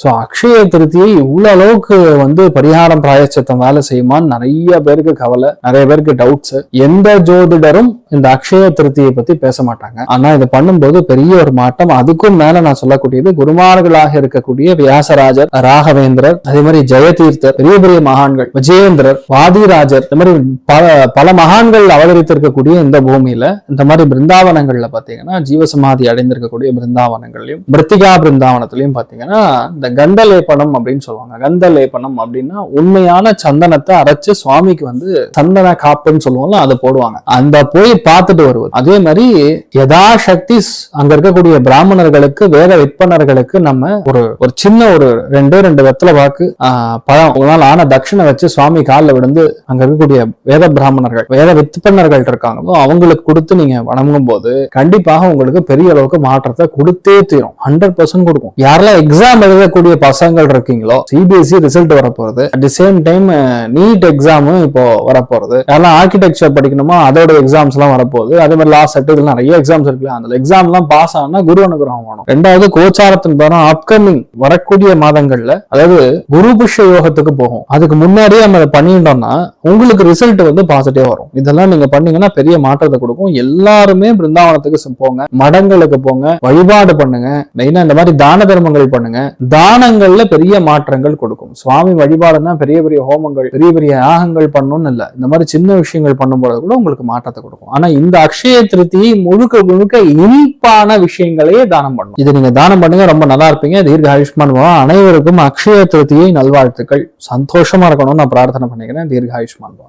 So Akshaya திருத்தியை இவ்வளவு அளவுக்கு பரிகாரம் பிராயச்சித்தம் வேலை செய்யுமான்னு நிறைய பேருக்கு கவலை, நிறைய பேருக்கு டவுட்ஸ். எந்த ஜோதிடரும் இந்த அக்ஷய திருத்தியை பத்தி பேச மாட்டாங்க. ஆனா இதை பண்ணும்போது பெரிய ஒரு மாற்றம். அதுக்கும் மேல நான் சொல்லக்கூடியது, குருமார்களாக இருக்கக்கூடிய வியாசராஜர், ராகவேந்திரர், அதே மாதிரி ஜெயதீர்த்தர், பெரிய பெரிய மகான்கள், விஜயேந்திரர், வாதிராஜர், இந்த மாதிரி பல மகான்கள் அவதரித்திருக்கக்கூடிய இந்த பூமியில இந்த மாதிரி பிருந்தாவனங்கள்ல பாத்தீங்கன்னா, ஜீவசமாதி அடைந்திருக்கக்கூடிய பிருந்தாவனங்கள்லயும் மிருத்திகா பிருந்தாவனத்திலையும் பாத்தீங்கன்னா இந்த கந்தலேபனம் அப்படின்னு சொல்லுவாங்க. கந்தலேபனம் அப்படின்னா உண்மையான சந்தனத்தை அரைச்சு சுவாமிக்கு சந்தன காப்புன்னு சொல்லுவோம்ல, அதை போடுவாங்க. அந்த போய் பார்த்துட்டு வருவது. அதே மாதிரி யதாசக்தி அங்க இருக்கக்கூடிய பிராமணர்களுக்கு, வேத விற்பனர்களுக்கு நம்ம ஒரு சின்ன ஒரு ரெண்டு வெத்தலை பாக்கு பழம் உங்களால் ஆன தட்சிணை வச்சு சுவாமி காலில் விழுந்து அங்க இருக்கக்கூடிய வேத பிராமணர்கள், வேத விற்பனர்கள் இருக்காங்களோ அவங்களுக்கு கொடுத்து நீங்க வணங்கும் போது கண்டிப்பாக உங்களுக்கு பெரிய அளவுக்கு மாற்றத்தை கொடுத்தே தீரும். 100% கொடுக்கும். யாரெல்லாம் எக்ஸாம் எழுதக்கூடிய பசங்கள் இருக்கீங்களோ, சிபிஎஸ்இ ரிசல்ட் வரப்போறது, at the same time NEET எக்ஸாமும் இப்போ வரப்போறது, யாரெல்லாம் ஆர்கிடெக்சர் படிக்கணுமோ அதோட எக்ஸாம்ஸ் எல்லாம் வரப்போகுது. அதே மாதிரி லா செட், இதுல நிறைய எக்ஸாம்ஸ் இருக்குல்ல, அந்த எக்ஸாம் எல்லாம் பாஸ் ஆனா குரு அனுகிரகம் வேணும். ரெண்டாவது கோச்சாரத்தின் பேரும் அப்கமிங் வரக்கூடிய மாதங்கள்ல, அதாவது குரு புஷ்ய யோகத்துக்கு போகும். அதுக்கு முன்னாடியே நம்ம அதை பண்ணிட்டோம்னா உங்களுக்கு ரிசல்ட் பாசிட்டிவா வரும். இதெல்லாம் நீங்க பண்ணீங்கன்னா பெரிய மாற்றத்தை கொடுக்கும். எல்லாருமே பிருந்தாவனத்துக்கு போங்க, மடங்களுக்கு போங்க, வழிபாடு பண்ணுங்க. மெயினா இந்த மாதிரி தான தர்மங்கள் பண்ணுங்க. தானங்கள்ல பெரிய மாற்றங்கள் கொடுக்கும். சுவாமி வழிபாடுன்னா பெரிய பெரிய ஹோமங்கள், பெரிய பெரிய யாகங்கள் பண்ணணும்னு இல்லை. இந்த மாதிரி சின்ன விஷயங்கள் பண்ணும்போது கூட உங்களுக்கு மாற்றத்தை கொடுக்கும். ஆனா இந்த அக்ஷய திருத்தியை முழுக்க முழுக்க இனிப்பான விஷயங்களையே தானம் பண்ணும். இதை நீங்க தானம் பண்ணுங்க, ரொம்ப நல்லா இருப்பீங்க. தீர்க்க ஆயுஷ்மான் பவ. அனைவருக்கும் அக்ஷய திருத்தியை நல்வாழ்த்துக்கள். சந்தோஷமா இருக்கணும்னு நான் பிரார்த்தனை பண்ணிக்கிறேன். தீர்க்க ஆயுஷ்மான் பவ.